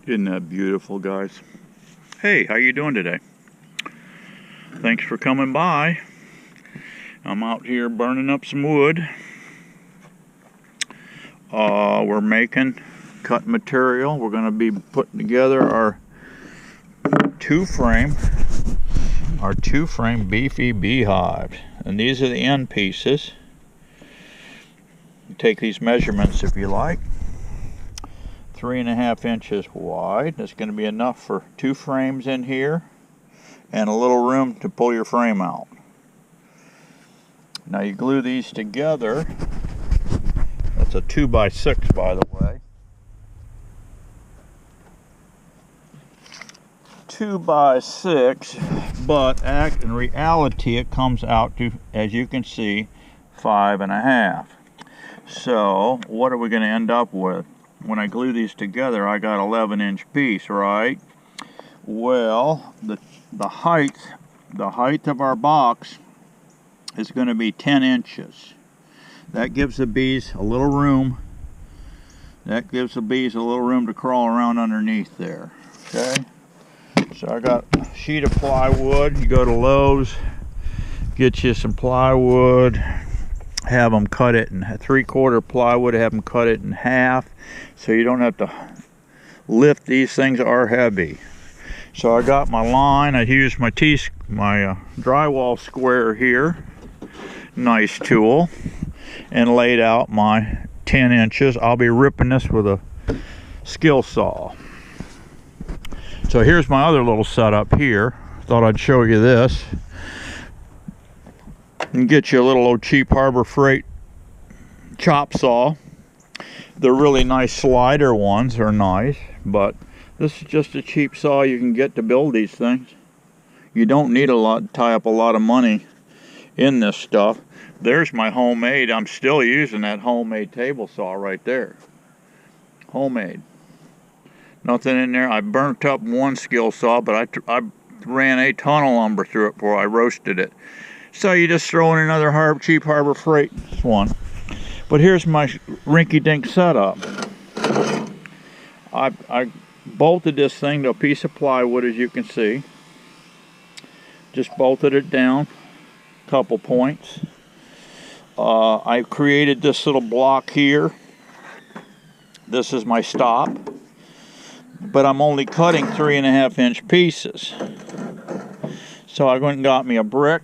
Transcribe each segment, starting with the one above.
Isn't that beautiful, guys? Hey, how you doing today? Thanks for coming by. I'm out here burning up some wood. We're making cut material. We're going to be putting together our two-frame beefy beehive. And these are the end pieces. You take these measurements if you like. 3.5 inches wide. That's going to be enough for 2 frames in here and a little room to pull your frame out. Now you glue these together. That's a 2x6, by the way. 2x6, but in reality it comes out to, as you can see, 5.5. So what are we going to end up with? When I glue these together, I got 11-inch piece, right? Well, the height of our box is going to be 10 inches. That gives the bees a little room. That gives the bees a little room to crawl around underneath there. Okay? So I got a sheet of plywood. You go to Lowe's, get you some plywood. Have them cut it in 3/4 plywood, have them cut it in half so you don't have to lift. These things are heavy. So I got my line. I used my drywall square here, nice tool, and laid out my 10 inches. I'll be ripping this with a skill saw. So here's my other little setup here. Thought I'd show you this. And get you a little old cheap Harbor Freight chop saw. The really nice slider ones are nice, but this is just a cheap saw you can get to build these things. You don't need tie up a lot of money in this stuff. There's my homemade. I'm still using that homemade table saw right there. Homemade. Nothing in there. I burnt up one skill saw, but I ran a ton of lumber through it before I roasted it. So you just throw in another cheap Harbor Freight one. But here's my rinky-dink setup. I bolted this thing to a piece of plywood, as you can see. Just bolted it down a couple points. I created this little block here. This is my stop. But I'm only cutting 3.5-inch pieces. So I went and got me a brick.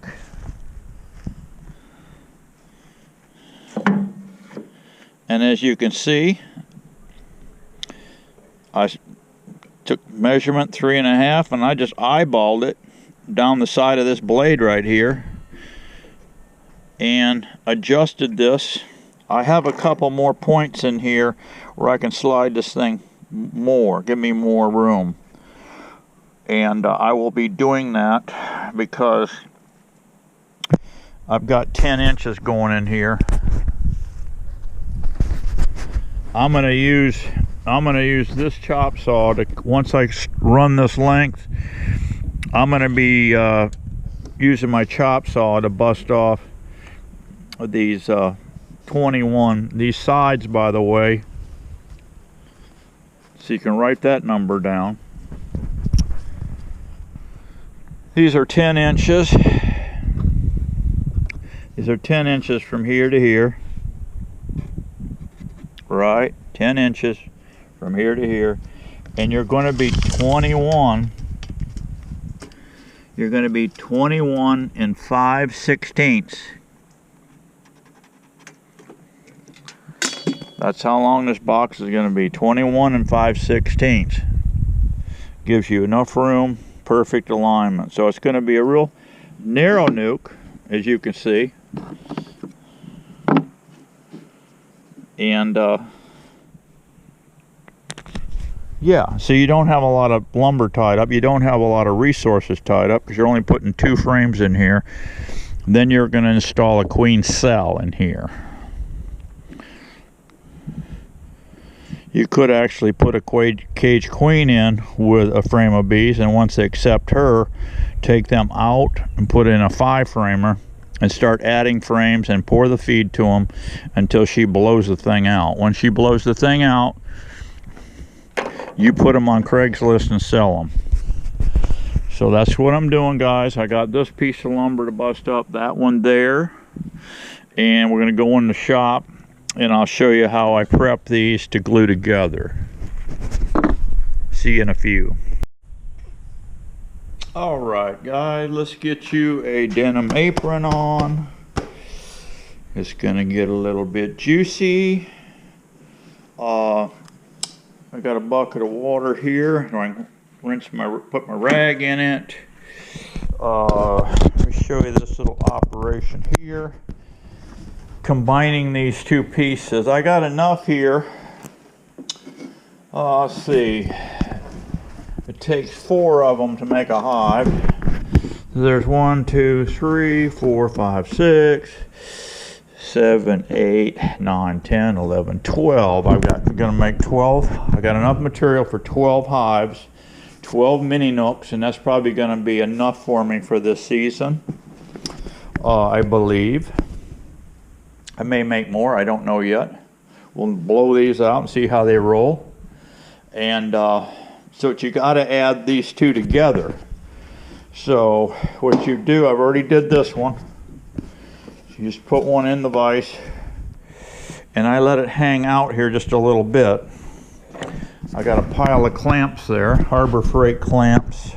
And as you can see, I took measurement 3.5 and I just eyeballed it down the side of this blade right here and adjusted this. I have a couple more points in here where I can slide this thing more, give me more room. And I will be doing that because I've got 10 inches going in here. I'm gonna use this chop saw to, once I run this length, I'm gonna be using my chop saw to bust off these 21, these sides, by the way, so you can write that number down. These are 10 inches. These are 10 inches from here to here. Right, 10 inches from here to here, and you're going to be 21. You're going to be 21 and 5/16. That's how long this box is going to be. 21 and 5/16. Gives you enough room, perfect alignment. So it's going to be a real narrow nuke, as you can see. And yeah, so you don't have a lot of lumber tied up. You don't have a lot of resources tied up because you're only putting 2 frames in here. Then you're going to install a queen cell in here. You could actually put a cage queen in with a frame of bees, and once they accept her, take them out and put in a 5-framer and start adding frames and pour the feed to them until she blows the thing out. When she blows the thing out, you put them on Craigslist and sell them. So that's what I'm doing, guys. I got this piece of lumber to bust up, that one there, and we're going to go in the shop and I'll show you how I prep these to glue together. See you in a few. Alright guys, let's get you a denim apron on. It's gonna get a little bit juicy. I got a bucket of water here. I rinse put my rag in it. Let me show you this little operation here. Combining these two pieces. I got enough here. Let's see. It takes 4 of them to make a hive. There's 1, 2, 3, 4, 5, 6, 7, 8, 9, 10, 11, 12. I'm gonna make 12. I got enough material for 12 hives, 12 mini nooks, and that's probably gonna be enough for me for this season, I believe. I may make more, I don't know yet. We'll blow these out and see how they roll. And so you got to add these two together. So what you do, I've already did this one. You just put one in the vise, and I let it hang out here just a little bit. I got a pile of clamps there, Harbor Freight clamps.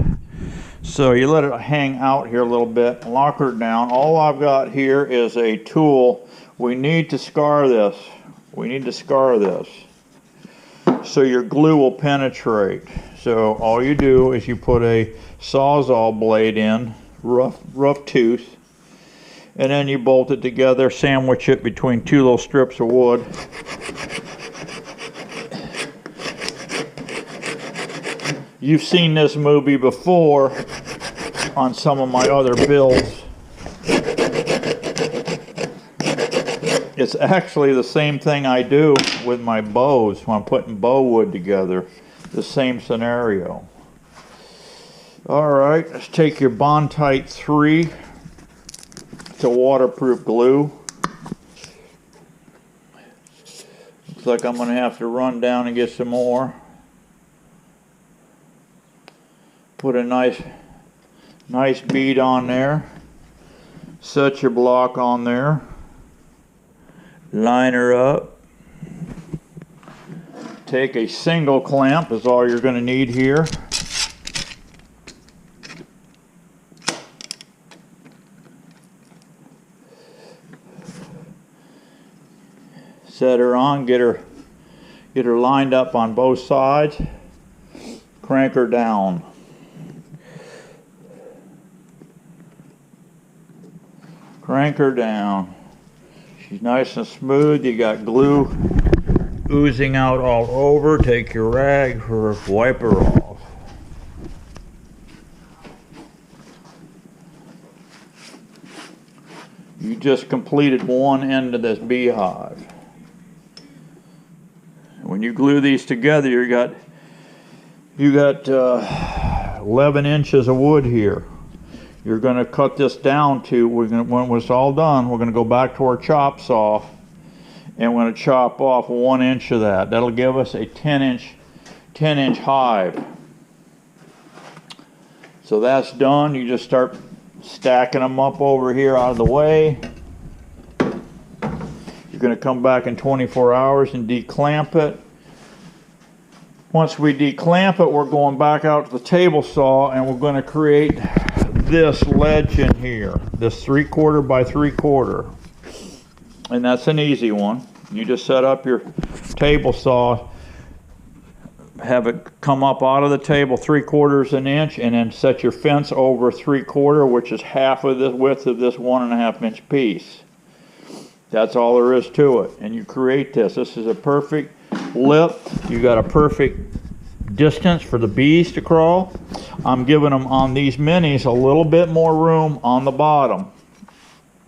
So you let it hang out here a little bit, lock her down. All I've got here is a tool. We need to scar this. We need to scar this so your glue will penetrate. So all you do is you put a Sawzall blade in, rough tooth, and then you bolt it together, sandwich it between 2 little strips of wood. You've seen this movie before on some of my other builds. It's actually the same thing I do with my bows when I'm putting bow wood together. The same scenario. Alright, let's take your Bondtite 3. It's a waterproof glue. Looks like I'm going to have to run down and get some more. Put a nice bead on there. Set your block on there. Line her up. Take a single clamp is all you're going to need here. Set her on, get her lined up on both sides. Crank her down. Crank her down. She's nice and smooth. You got glue oozing out all over. Take your rag, wipe her off. You just completed one end of this beehive. When you glue these together, you got 11 inches of wood here. You're going to cut this down to, when it's all done, we're going to go back to our chop saw, and we're going to chop off 1 inch of that. That'll give us a 10 inch hive. So that's done. You just start stacking them up over here out of the way. You're going to come back in 24 hours and declamp it. Once we declamp it, we're going back out to the table saw, and we're going to create this ledge in here, this 3/4 by 3/4, and that's an easy one. You just set up your table saw, have it come up out of the table 3/4 an inch, and then set your fence over 3/4, which is half of the width of this 1.5 inch piece. That's all there is to it, and you create this. This is a perfect lip. You got a perfect distance for the bees to crawl. I'm giving them on these minis a little bit more room on the bottom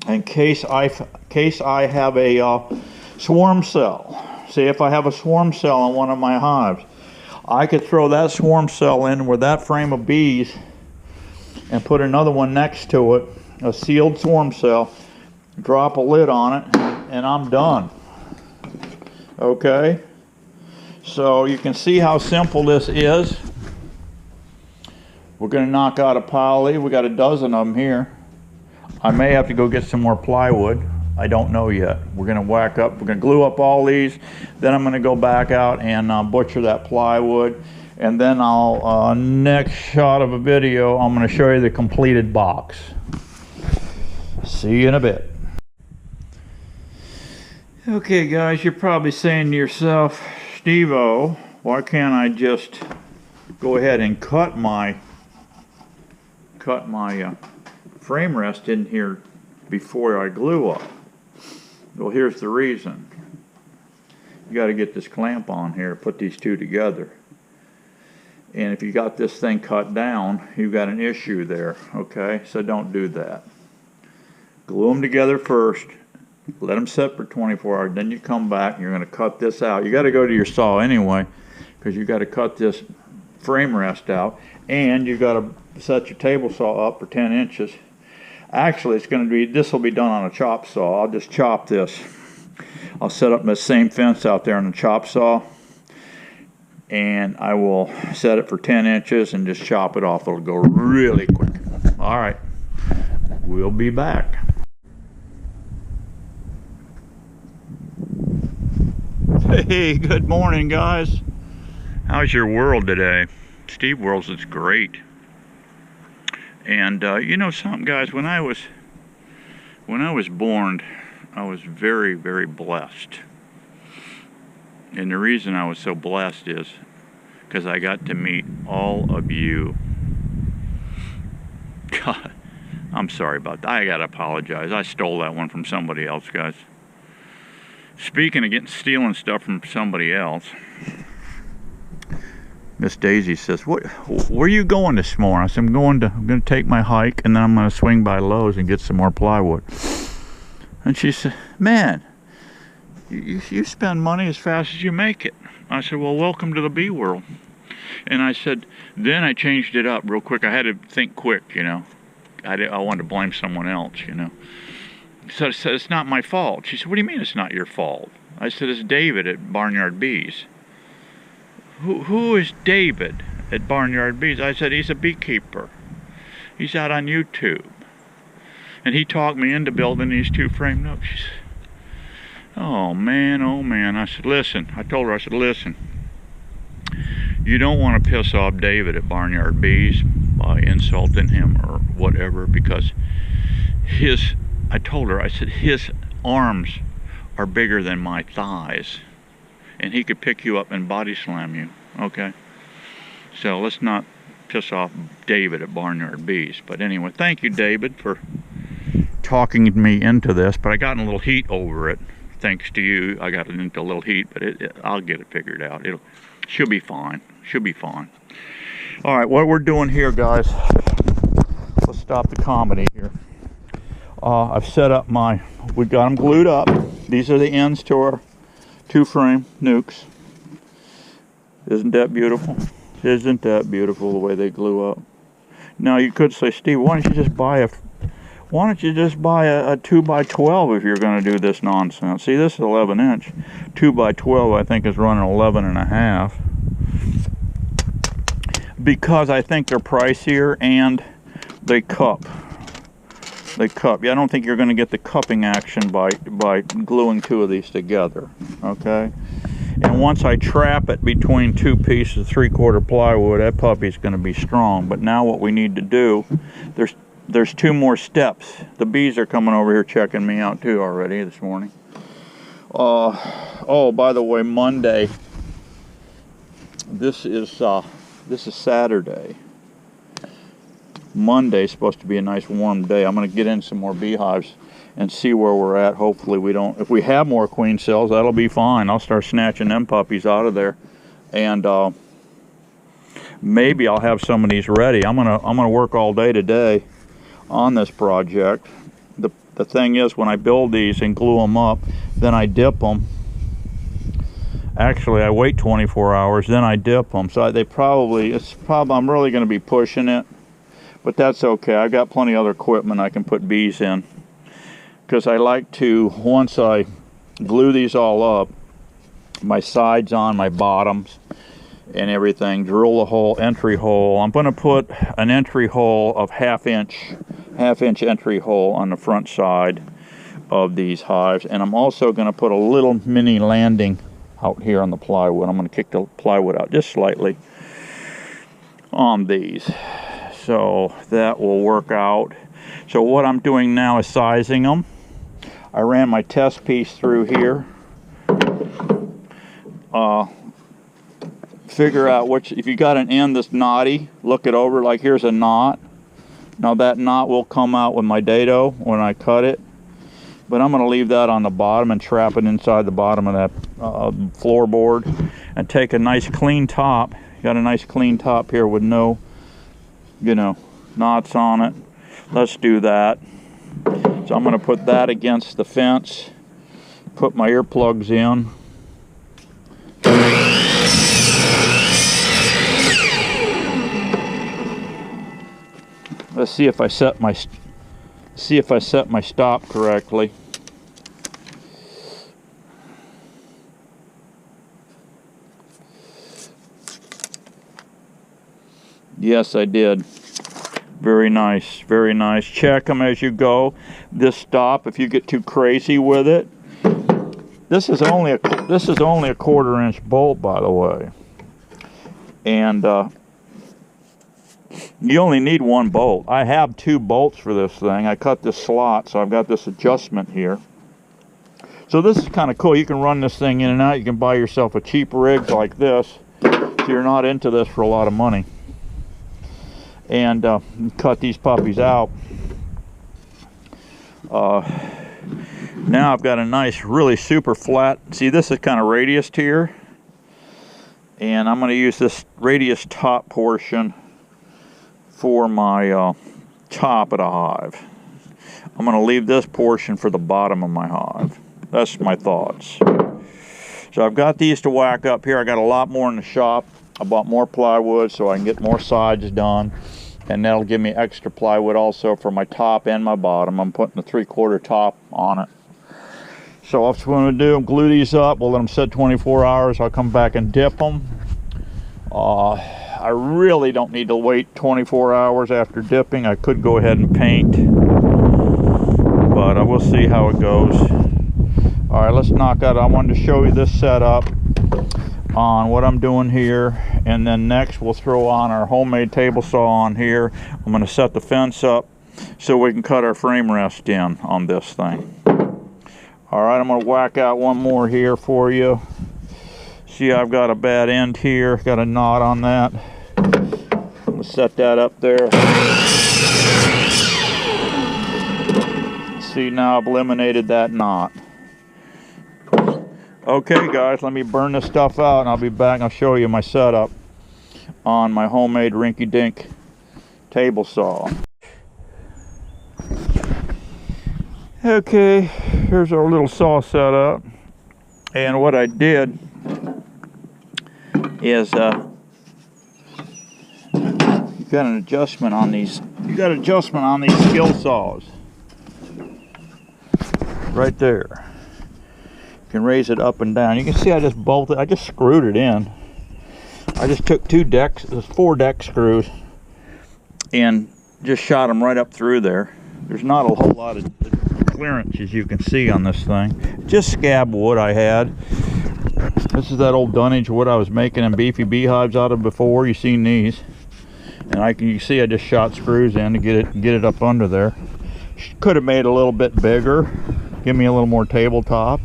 in case I have a swarm cell. See, if I have a swarm cell on one of my hives, I could throw that swarm cell in with that frame of bees and put another one next to it, a sealed swarm cell, drop a lid on it, and I'm done. Okay? So you can see how simple this is. We're going to knock out a pile of these. We got a dozen of them here. I may have to go get some more plywood. I don't know yet. We're going to whack up, we're going to glue up all these. Then I'm going to go back out and butcher that plywood. And then I'll, next shot of a video, I'm going to show you the completed box. See you in a bit. Okay guys, you're probably saying to yourself, Steve-O, why can't I just go ahead and cut my frame rest in here before I glue up? Well, here's the reason. You got to get this clamp on here, put these two together. And if you got this thing cut down, you've got an issue there, okay? So don't do that. Glue them together first, let them set for 24 hours, then you come back and you're going to cut this out. You got to go to your saw anyway, because you got to cut this frame rest out, and you got to set your table saw up for 10 inches. Actually, it's going to be, this will be done on a chop saw. I'll just chop this. I'll set up the same fence out there on the chop saw, and I will set it for 10 inches and just chop it off. It'll go really quick. All right, we'll be back. Hey, good morning, guys. How's your world today? Steve World's is great. And you know something, guys, when I was born, I was very, very blessed. And the reason I was so blessed is because I got to meet all of you. God, I'm sorry about that. I gotta apologize. I stole that one from somebody else, guys. Speaking of stealing stuff from somebody else, Miss Daisy says, where are you going this morning? I said, I'm going to take my hike, and then I'm going to swing by Lowe's and get some more plywood. And she said, man, you spend money as fast as you make it. I said, well, welcome to the bee world. And I said, then I changed it up real quick. I had to think quick, you know. I wanted to blame someone else, you know. So I said, it's not my fault. She said, what do you mean it's not your fault? I said, it's David at Barnyard Bees. Who is David at Barnyard Bees? I said, he's a beekeeper. He's out on YouTube. And he talked me into building these two frame nooks. She said, oh man. I said, listen. I told her, I said, listen. You don't want to piss off David at Barnyard Bees by insulting him or whatever, because I told her, I said, his arms are bigger than my thighs. And he could pick you up and body slam you, okay? So let's not piss off David at Barnyard Bees. But anyway, thank you, David, for talking me into this. But I got in a little heat over it. Thanks to you, I got into a little heat, but I'll get it figured out. She'll be fine. She'll be fine. All right, what we're doing here, guys, let's stop the comedy here. I've set up we got them glued up. These are the ends to our two-frame nucs. Isn't that beautiful? Isn't that beautiful the way they glue up? Now you could say, Steve, why don't you just buy a 2x12 if you're going to do this nonsense? See, this is 11-inch. 2x12 I think is running 11.5. Because I think they're pricier and they cup. Yeah, I don't think you're going to get the cupping action by gluing two of these together, okay? And once I trap it between two pieces of 3/4 plywood, that puppy's going to be strong. But now what we need to do, there's two more steps. The bees are coming over here checking me out too already this morning. Oh, by the way, Monday. This is Saturday. Monday's supposed to be a nice warm day. I'm going to get in some more beehives and see where we're at. Hopefully we don't, if we have more queen cells, that'll be fine. I'll start snatching them puppies out of there, and maybe I'll have some of these ready. I'm gonna work all day today on this project. The thing is, when I build these and glue them up, then I dip them. Actually, I wait 24 hours, then I dip them. So I'm really going to be pushing it. But that's okay. I've got plenty of other equipment I can put bees in. Because I like to, once I glue these all up, my sides on, my bottoms and everything. Drill a hole, entry hole. I'm going to put an entry hole of half inch entry hole on the front side of these hives, and I'm also going to put a little mini landing out here on the plywood. I'm going to kick the plywood out just slightly on these, so that will work out. So what I'm doing now is sizing them. I ran my test piece through here. Figure out which, if you got an end that's knotty, look it over. Like here's a knot. Now that knot will come out with my dado when I cut it, but I'm going to leave that on the bottom and trap it inside the bottom of that floorboard, and take a nice clean top. Got a nice clean top here with no, you know, knots on it. Let's do that. So I'm going to put that against the fence, put my earplugs in. Let's see if I set my stop correctly. Yes, I did. Very nice, very nice. Check them as you go. This stop, if you get too crazy with it, this is only a 1/4 inch bolt, by the way, and you only need one bolt. I have 2 bolts for this thing. I cut this slot, so I've got this adjustment here. So this is kind of cool. You can run this thing in and out. You can buy yourself a cheap rig like this, so you're not into this for a lot of money. And cut these puppies out. Now I've got a nice, really super flat, see this is kind of radiused here, and I'm going to use this radius top portion for my top of the hive. I'm going to leave this portion for the bottom of my hive. That's my thoughts. So I've got these to whack up here. I got a lot more in the shop. I bought more plywood so I can get more sides done, and that'll give me extra plywood also for my top and my bottom. I'm putting a 3/4 top on it. So what I'm going to do, glue these up. We'll let them sit 24 hours. I'll come back and dip them. I really don't need to wait 24 hours after dipping. I could go ahead and paint, but I will see how it goes. All right, let's knock out. I wanted to show you this setup on what I'm doing here, and then next we'll throw on our homemade table saw on here. I'm going to set the fence up so we can cut our frame rest in on this thing. All right, I'm going to whack out one more here for you. See, I've got a bad end here, got a knot on that. I'm going to set that up there. See, now I've eliminated that knot. Okay guys, let me burn this stuff out and I'll be back and I'll show you my setup on my homemade rinky-dink table saw. Okay, here's our little saw setup, and what I did is you got an adjustment on these. You got adjustment on these skill saws right there. You can raise it up and down. You can see I just bolted. I just screwed it in. I just took 4 deck screws and just shot them right up through there. There's not a whole lot of clearance, as you can see on this thing. Just scab wood I had. This is that old dunnage wood I was making them beefy beehives out of before. You've seen these, and you see I just shot screws in to get it up under there. Could have made it a little bit bigger, give me a little more tabletop.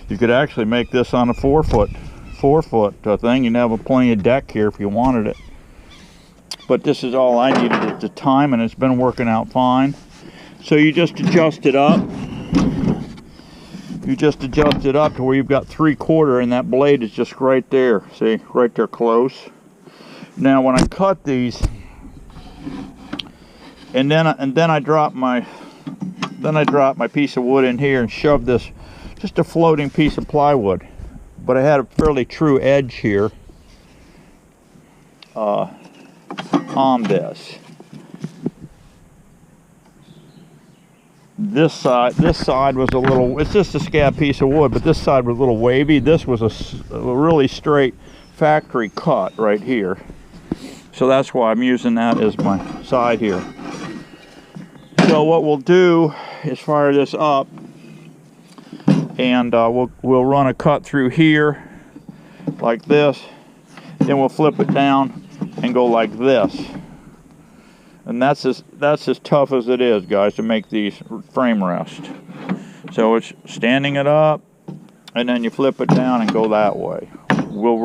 You could actually make this on a 4-foot thing. You'd have plenty of deck here if you wanted it. But this is all I needed at the time, and it's been working out fine. So you just adjust it up. You just adjust it up to where you've got 3/4, and that blade is just right there. See, right there close. Now when I cut these, and then I drop my piece of wood in here and shove this, just a floating piece of plywood, but I had a fairly true edge here on this. This side was a little, it's just a scab piece of wood, but this side was a little wavy. This was a really straight factory cut right here. So that's why I'm using that as my side here. So what we'll do is fire this up, and we'll run a cut through here like this. Then we'll flip it down and go like this. And that's as tough as it is, guys, to make these frame rest. So it's standing it up, and then you flip it down and go that way. We'll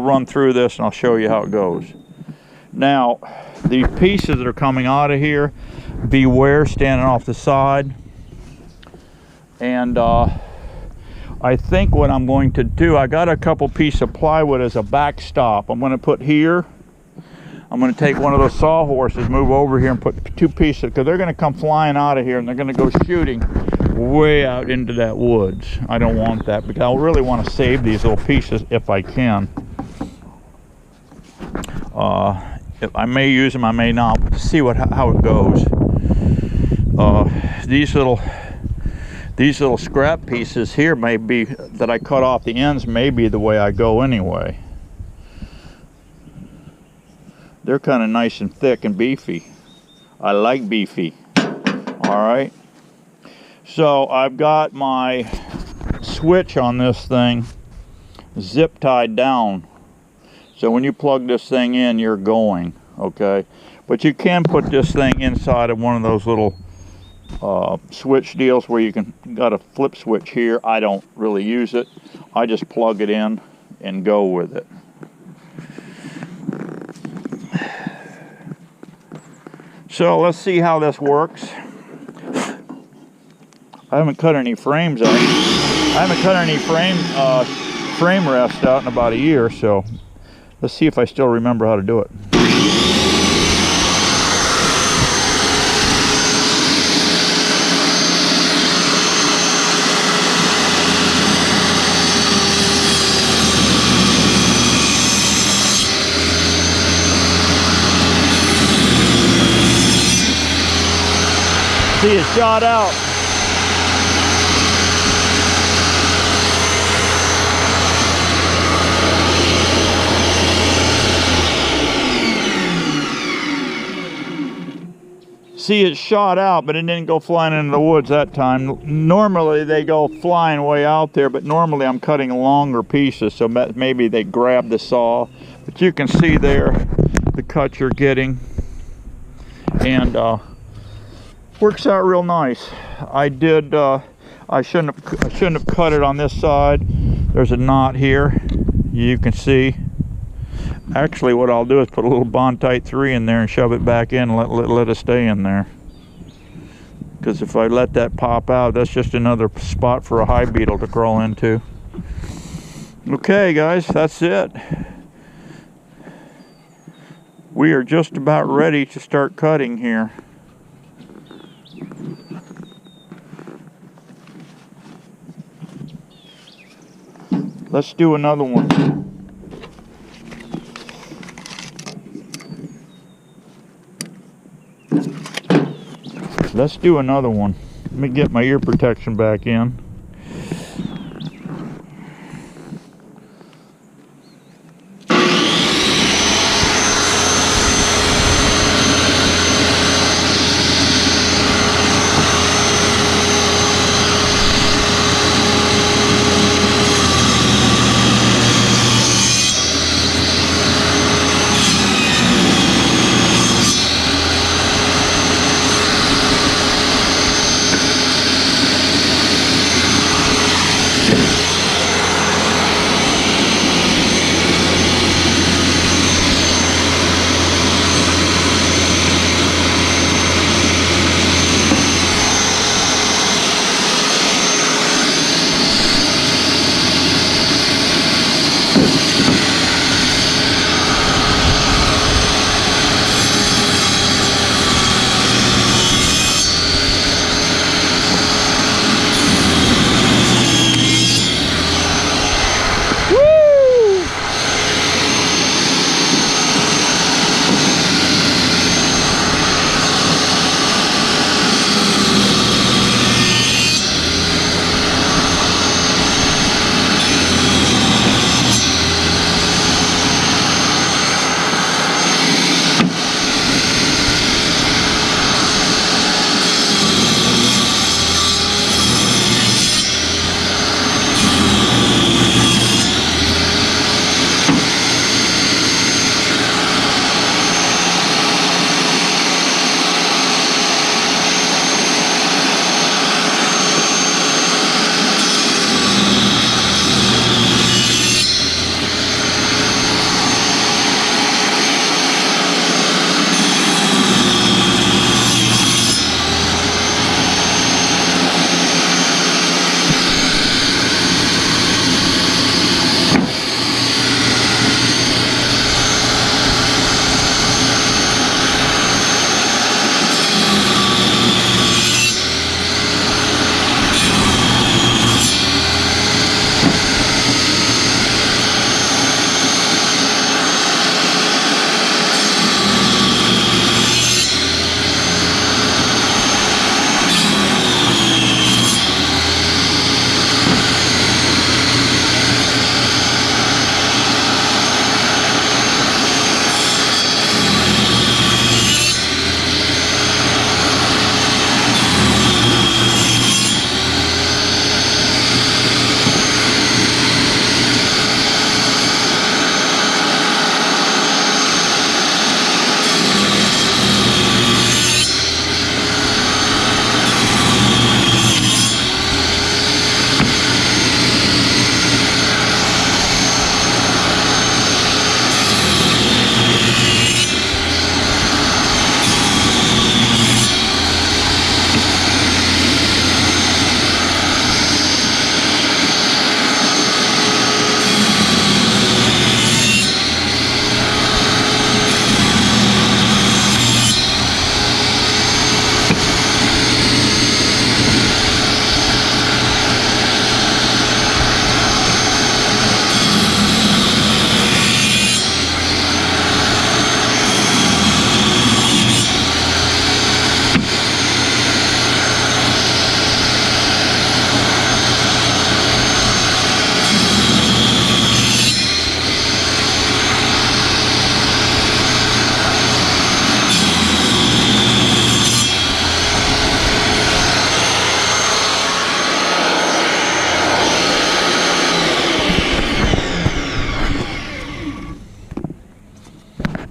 run through this, and I'll show you how it goes. Now, these pieces that are coming out of here, beware standing off the side. And I think what I'm going to do, I got a couple pieces of plywood as a backstop. I'm going to put here. I'm going to take one of those sawhorses, move over here and put two pieces, because they're going to come flying out of here and they're going to go shooting way out into that woods. I don't want that, because I really want to save these little pieces if I can. If I may use them, I may not. We'll see how it goes. These little scrap pieces here may be, that I cut off the ends, may be the way I go anyway. They're kind of nice and thick and beefy. I like beefy. All right. So I've got my switch on this thing zip tied down. So when you plug this thing in, you're going, okay? But you can put this thing inside of one of those little switch deals where you got a flip switch here. I don't really use it. I just plug it in and go with it. So let's see how this works. I haven't cut any frames out. I haven't cut any frame rest out in about a year, so let's see if I still remember how to do it. See, it shot out. See, it shot out, but it didn't go flying into the woods that time. Normally they go flying way out there, but normally I'm cutting longer pieces, so maybe they grab the saw. But you can see there the cut you're getting, and works out real nice. I shouldn't have cut it on this side. There's a knot here, you can see. Actually, what I'll do is put a little Bondtite 3 in there and shove it back in and let it stay in there. Because if I let that pop out, that's just another spot for a hive beetle to crawl into. Okay, guys, that's it. We are just about ready to start cutting here. Let's do another one. Let's do another one. Let me get my ear protection back in.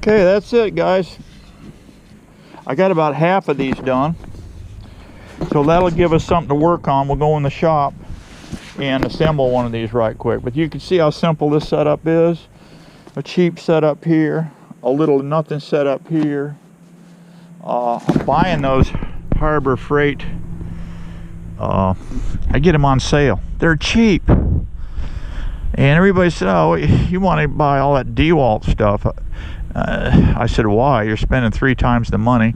Okay, that's it, guys. I got about half of these done, so that'll give us something to work on. We'll go in the shop and assemble one of these right quick. But you can see how simple this setup is. A cheap setup here, a little nothing setup here. I'm buying those Harbor Freight. I get them on sale. They're cheap. And everybody said, oh, you want to buy all that DeWalt stuff. I said, why? You're spending 3 times the money.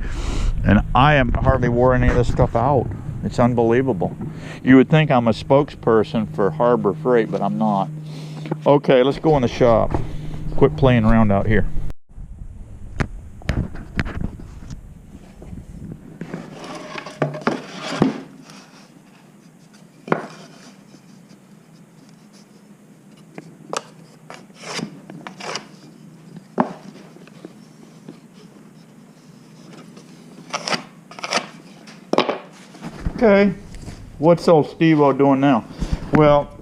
And I am hardly wore any of this stuff out. It's unbelievable. You would think I'm a spokesperson for Harbor Freight, but I'm not. Okay, let's go in the shop. Quit playing around out here. Okay, what's old Steve-O doing now? Well,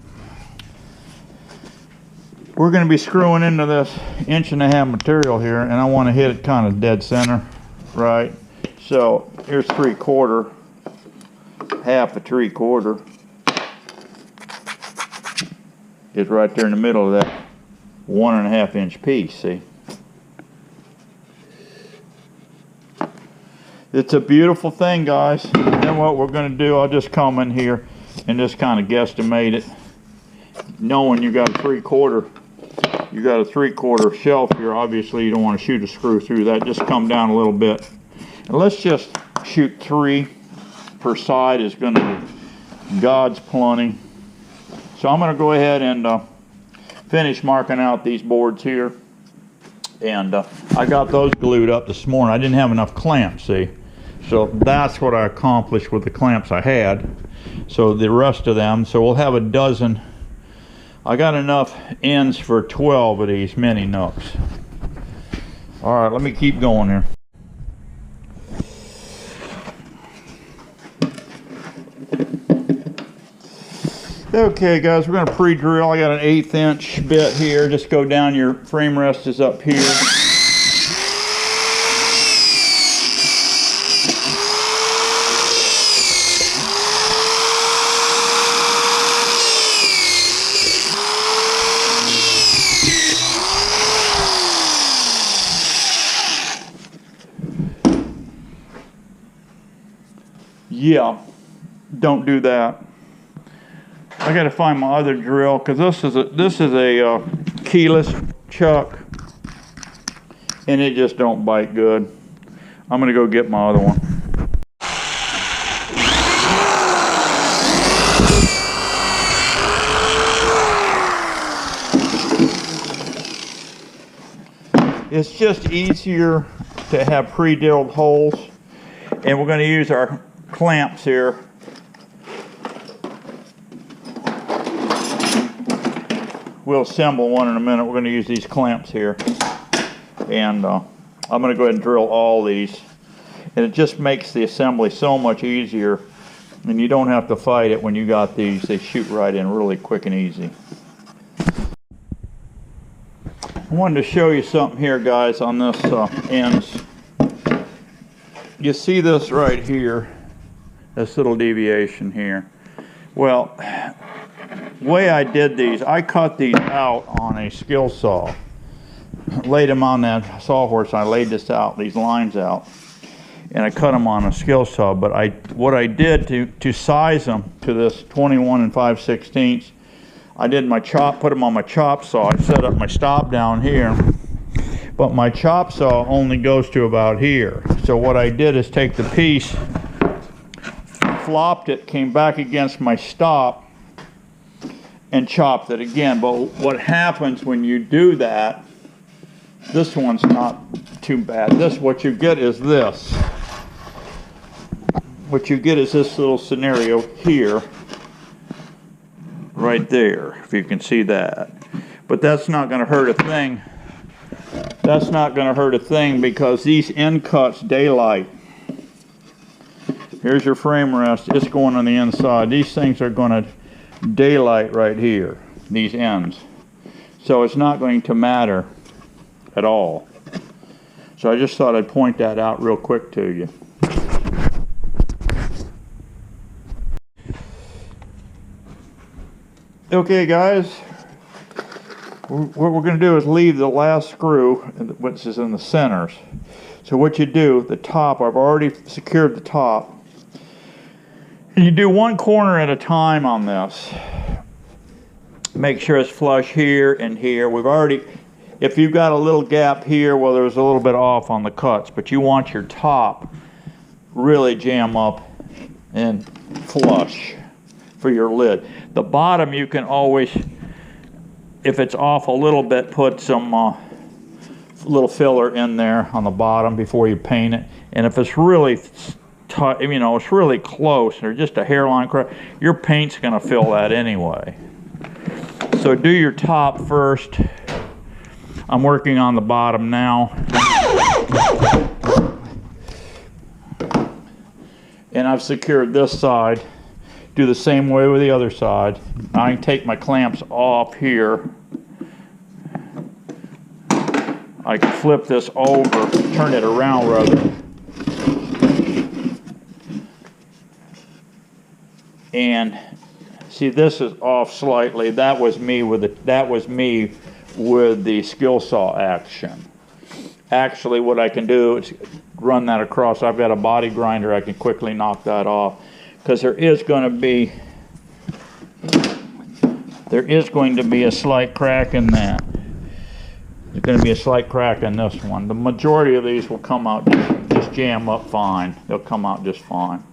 we're going to be screwing into this 1.5" material here, and I want to hit it kind of dead center, right? So here's 3/4, half a 3/4 is right there in the middle of that 1.5 inch piece. See, it's a beautiful thing, guys. Then what we're going to do, I'll just come in here and just kind of guesstimate it, knowing you got a 3/4. You got a 3/4 shelf here. Obviously you don't want to shoot a screw through that. Just come down a little bit, and let's just shoot 3 per side. Is going to be God's plenty. So I'm going to go ahead and finish marking out these boards here, and I got those glued up this morning. I didn't have enough clamps, see, so that's what I accomplished with the clamps I had. So the rest of them, so we'll have a dozen. I got enough ends for 12 of these mini nucs. All right, let me keep going here. Okay, guys, we're going to pre-drill. I got an 1/8 inch bit here. Just go down. Your frame rest is up here. Yeah, don't do that. I got to find my other drill, because this is a keyless chuck, and it just don't bite good. I'm gonna go get my other one. It's just easier to have pre-drilled holes, and we're going to use our clamps here. We'll assemble one in a minute. We're going to use these clamps here, and I'm going to go ahead and drill all these, and it just makes the assembly so much easier, and you don't have to fight it when you got these. They shoot right in really quick and easy. I wanted to show you something here, guys, on this ends. You see this right here, this little deviation here. Well, the way I did these, I cut these out on a skill saw. Laid them on that sawhorse. I laid this out, these lines out, and I cut them on a skill saw. But what I did to size them to this 21 5/16, I did my chop, put them on my chop saw. I set up my stop down here, but my chop saw only goes to about here. So what I did is take the piece, flopped it, came back against my stop, and chopped it again. But what happens when you do that, this one's not too bad. What you get is this. What you get is this little scenario here, right there, if you can see that. But that's not going to hurt a thing. That's not going to hurt a thing, because these end cuts daylight. Here's your frame rest. It's going on the inside. These things are going to daylight right here, these ends. So it's not going to matter at all. So I just thought I'd point that out real quick to you. Okay guys, what we're going to do is leave the last screw, which is in the centers. So what you do, the top, I've already secured the top. And you do one corner at a time on this. Make sure it's flush here and here. We've already, if you've got a little gap here, well, there's a little bit off on the cuts, but you want your top really jam up and flush for your lid. The bottom you can always, if it's off a little bit, put some little filler in there on the bottom before you paint it. And if it's really tight, you know, it's really close or just a hairline crack, your paint's going to fill that anyway. So do your top first. I'm working on the bottom now. And I've secured this side. Do the same way with the other side. I can take my clamps off here. I can flip this over, turn it around rather. And see, this is off slightly. That was me with the skill saw action. Actually, what I can do is run that across. I've got a body grinder. I can quickly knock that off. Because there is going to be a slight crack in that. There's going to be a slight crack in this one. The majority of these will come out, just jam up fine. They'll come out just fine.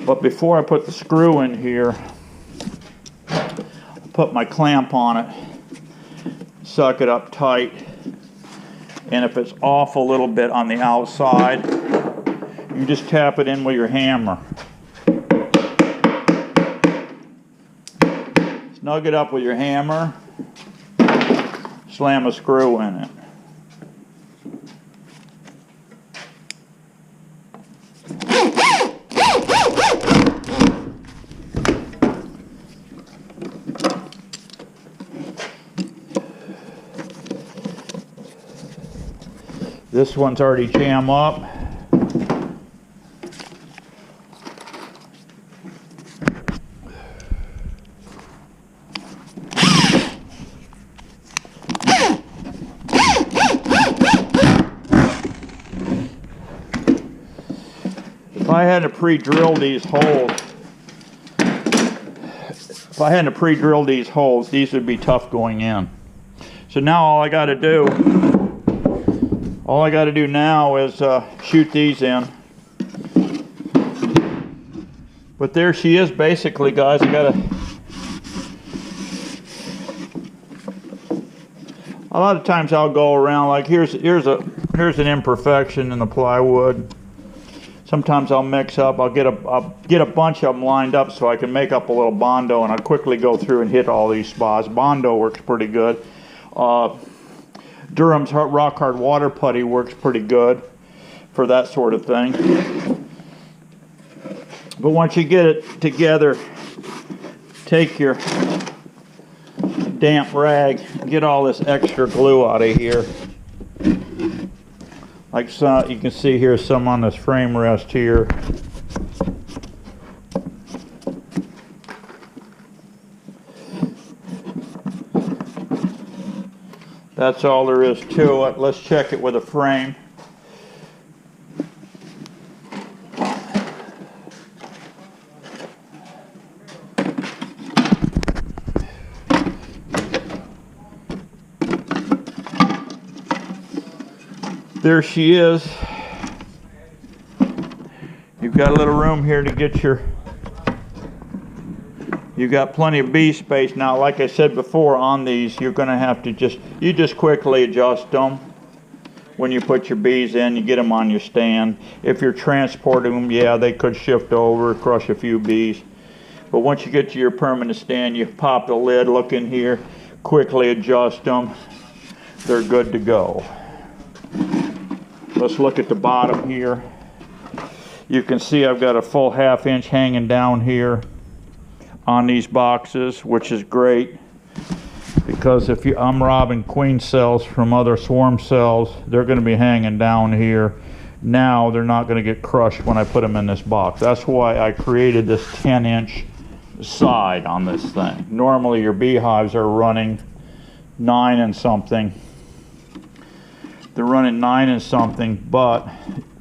But before I put the screw in here, I'll put my clamp on it, suck it up tight, and if it's off a little bit on the outside, you just tap it in with your hammer. Snug it up with your hammer, slam a screw in it. This one's already jammed up. If I had to pre-drill these holes, these would be tough going in. So now all I got to do now is shoot these in. But there she is, basically, guys. I got a lot of times I'll go around like here's an imperfection in the plywood. Sometimes I'll mix up. I'll get a bunch of them lined up so I can make up a little Bondo, and I'll quickly go through and hit all these spots. Bondo works pretty good. Durham's rock hard water putty works pretty good for that sort of thing. But once you get it together, take your damp rag and get all this extra glue out of here. Like some, you can see here some on this frame rest here. That's all there is to it. Let's check it with a frame. There she is. You've got a little room here to get your, you've got plenty of bee space. Now, like I said before, on these, you're going to have to just quickly adjust them. When you put your bees in, you get them on your stand. If you're transporting them, yeah, they could shift over, crush a few bees. But once you get to your permanent stand, you pop the lid, look in here, quickly adjust them. They're good to go. Let's look at the bottom here. You can see I've got a full 1/2 inch hanging down here on these boxes, which is great. because if I'm robbing queen cells from other swarm cells, they're going to be hanging down here. Now they're not going to get crushed when I put them in this box. That's why I created this 10-inch side on this thing. Normally your beehives are running 9 and something. They're running 9 and something, but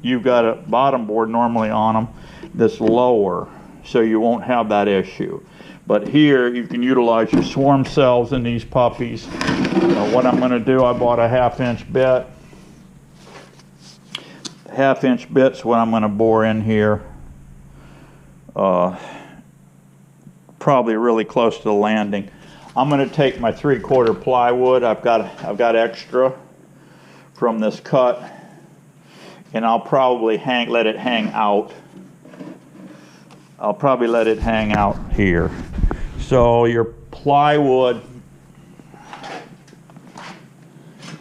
you've got a bottom board normally on them that's lower, so you won't have that issue. But here you can utilize your swarm cells in these puppies. What I'm going to do, I bought a 1/2-inch bit. 1/2-inch bit's what I'm going to bore in here. Probably really close to the landing. I'm going to take my 3/4 plywood. I've got extra from this cut, and I'll probably let it hang out. I'll probably let it hang out here. So your plywood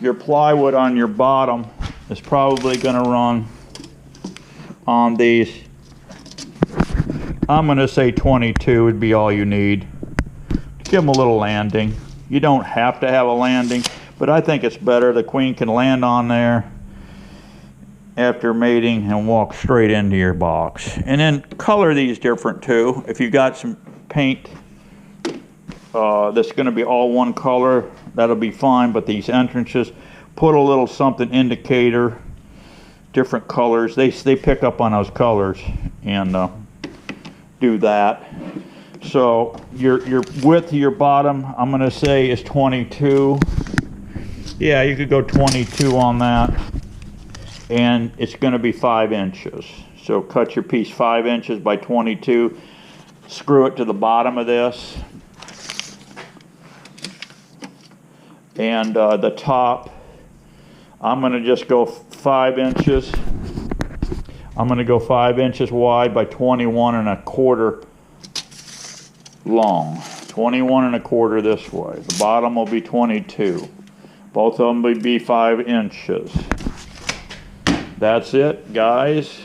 on your bottom is probably going to run on these. I'm going to say 22 would be all you need. Give them a little landing. You don't have to have a landing, but I think it's better. The queen can land on there after mating and walk straight into your box. And then color these different too. If you got some paint that's going to be all one color, that'll be fine. But these entrances, put a little something indicator, different colors. They pick up on those colors and do that. So your width of your bottom, I'm going to say, is 22. Yeah, you could go 22 on that. And it's going to be 5 inches. So cut your piece 5 inches by 22. Screw it to the bottom of this. And the top, I'm going to just go 5 inches. I'm going to go 5 inches wide by 21 1/4 long. 21 1/4 this way. The bottom will be 22. Both of them will be 5 inches. That's it, guys.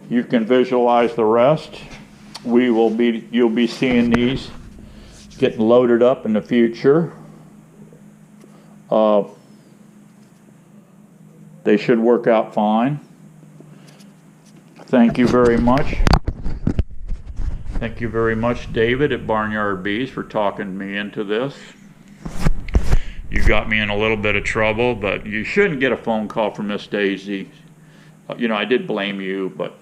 You can visualize the rest. You'll be seeing these getting loaded up in the future. They should work out fine. Thank you very much. Thank you very much, David at Barnyard Bees, for talking me into this. You got me in a little bit of trouble, but you shouldn't get a phone call from Miss Daisy. You know, I did blame you, but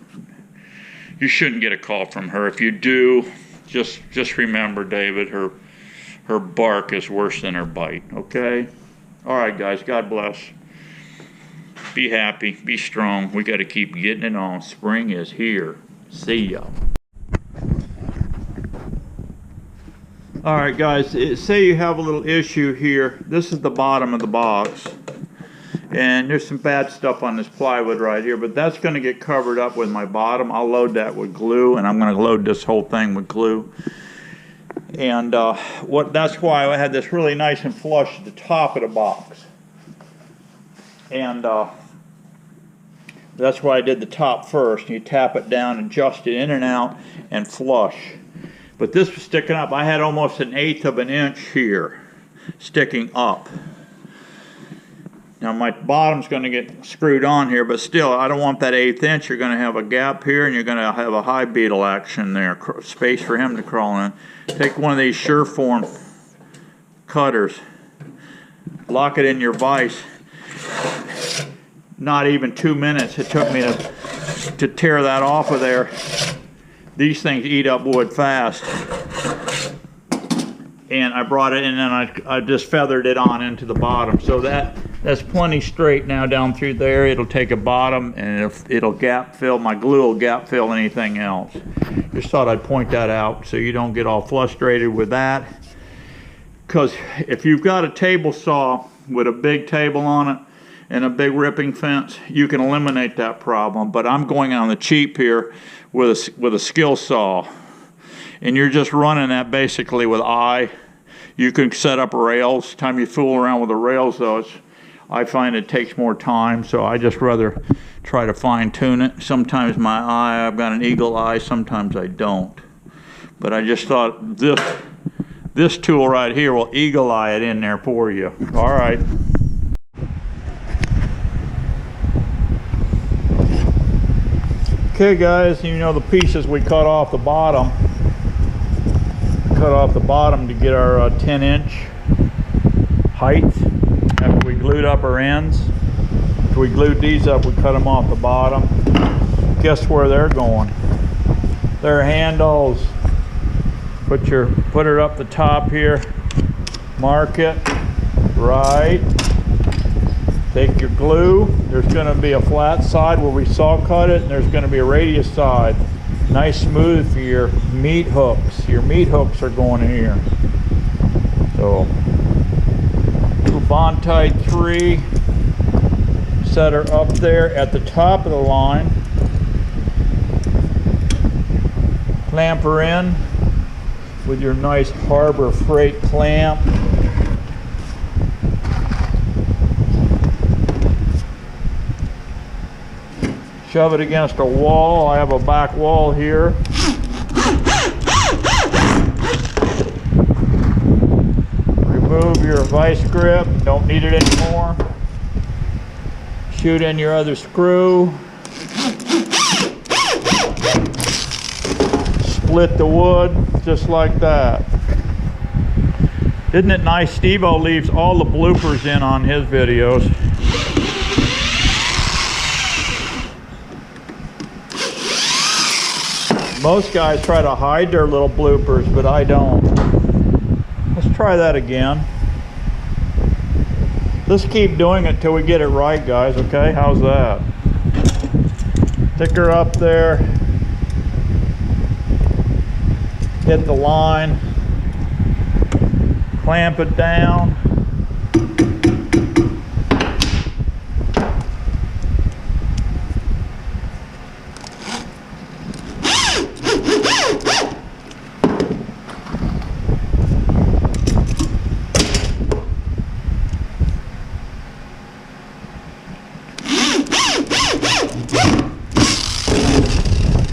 you shouldn't get a call from her. If you do, just remember, David, her bark is worse than her bite, okay? All right, guys, God bless. Be happy, be strong. We got to keep getting it on. Spring is here. See ya. All right, guys, say you have a little issue here. This is the bottom of the box, and there's some bad stuff on this plywood right here, but that's going to get covered up with my bottom. I'll load that with glue, and I'm going to load this whole thing with glue. And that's why I had this really nice and flush at the top of the box. And that's why I did the top first. You tap it down, adjust it in and out, and flush. But this was sticking up. I had almost 1/8 of an inch here sticking up. Now my bottom's going to get screwed on here, but still, I don't want that 1/8 inch. You're going to have a gap here, and you're going to have a high beetle action there, space for him to crawl in. Take one of these Sureform cutters, lock it in your vise. Not even 2 minutes it took me to tear that off of there. These things eat up wood fast. And I brought it in and I just feathered it on into the bottom. So that's plenty straight now down through there. It'll take a bottom and it'll gap fill. My glue will gap fill anything else. Just thought I'd point that out so you don't get all frustrated with that. Because if you've got a table saw with a big table on it and a big ripping fence, you can eliminate that problem. But I'm going on the cheap here with a skill saw. And you're just running that basically with eye. You can set up rails. Time you fool around with the rails though, I find it takes more time, so I just rather try to fine tune it. Sometimes my eye, I've got an eagle eye, sometimes I don't. But I just thought This tool right here will eagle eye it in there for you. All right. Okay guys, you know the pieces we cut off the bottom. Cut off the bottom to get our 10-inch height after we glued up our ends. After we glued these up, we cut them off the bottom. Guess where they're going? They're handles. Put it up the top here. Mark it. Right. Take your glue. There's going to be a flat side where we saw cut it, and there's going to be a radius side. Nice smooth for your meat hooks. Your meat hooks are going in here. So, little Bondtite 3. Set her up there at the top of the line. Clamp her in with your nice Harbor Freight clamp. Shove it against a wall. I have a back wall here. Remove your vice grip. Don't need it anymore. Shoot in your other screw. Split the wood just like that. Isn't it nice? Steve-O leaves all the bloopers in on his videos. Most guys try to hide their little bloopers, but I don't. Let's try that again. Let's keep doing it till we get it right, guys, okay? How's that? Stick her up there. Hit the line. Clamp it down.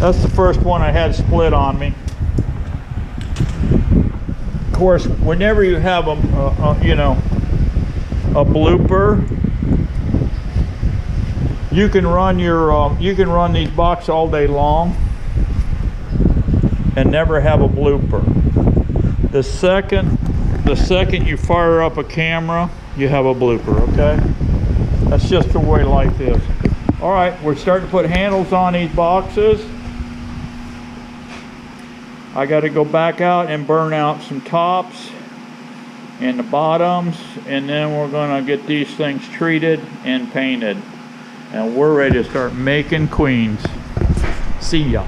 That's the first one I had split on me. Of course, whenever you have a blooper, you can run these boxes all day long and never have a blooper. The second you fire up a camera, you have a blooper. Okay, that's just the way life is. All right, we're starting to put handles on these boxes. I got to go back out and burn out some tops and the bottoms, and then we're going to get these things treated and painted, and we're ready to start making queens. See ya.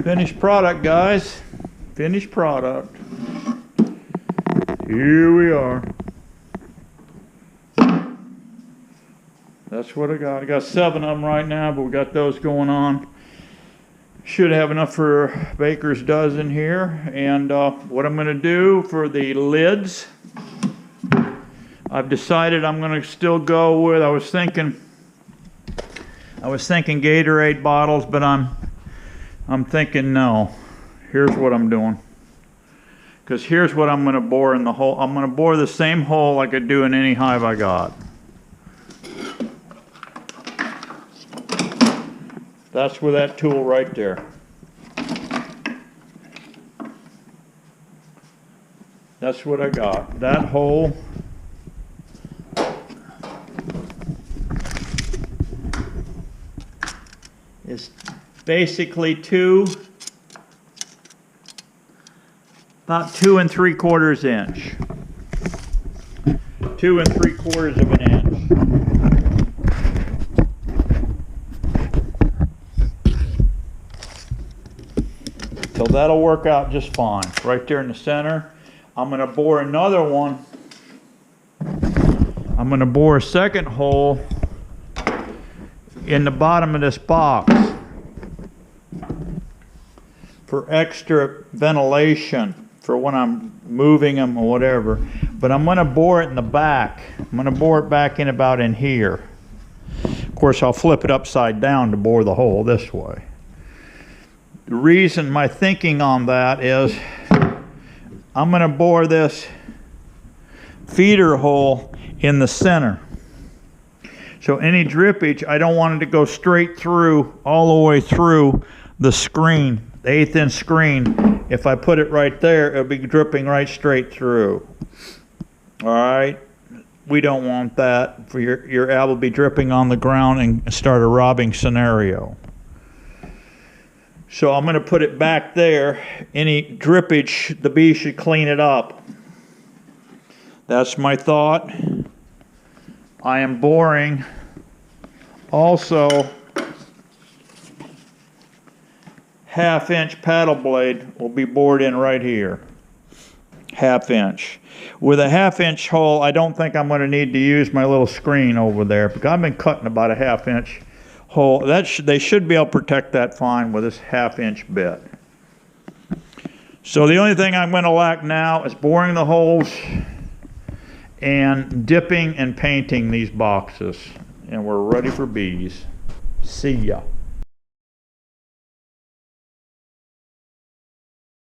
Finished product, guys. Finished product. Here we are. That's what I got. I got 7 of them right now, but we got those going on. Should have enough for baker's dozen here. And what I'm going to do for the lids, I've decided I'm going to still go with, I was thinking Gatorade bottles, but I'm thinking no. Here's what I'm doing. Because here's what I'm going to bore in the hole. I'm going to bore the same hole like I do in any hive I got. That's with that tool right there. That's what I got. That hole. Is basically about 2 3/4 inch. 2 3/4 of an inch. So that'll work out just fine. Right there in the center. I'm going to bore another one. I'm going to bore a second hole in the bottom of this box for extra ventilation for when I'm moving them or whatever. But I'm going to bore it in the back. I'm going to bore it back in about in here. Of course, I'll flip it upside down to bore the hole this way. The reason, my thinking on that is I'm going to bore this feeder hole in the center. So any drippage, I don't want it to go straight through, all the way through the screen, the 1/8 inch screen. If I put it right there, it'll be dripping right straight through. All right, we don't want that. For your ab will be dripping on the ground and start a robbing scenario. So I'm going to put it back there. Any drippage, the bee should clean it up. That's my thought. I am boring. Also, 1/2 inch paddle blade will be bored in right here. 1/2 inch. With a 1/2 inch hole, I don't think I'm going to need to use my little screen over there, because I've been cutting about a 1/2 inch hole. They should be able to protect that fine with this 1/2 inch bit. So the only thing I'm going to lack now is boring the holes and dipping and painting these boxes. And we're ready for bees. See ya.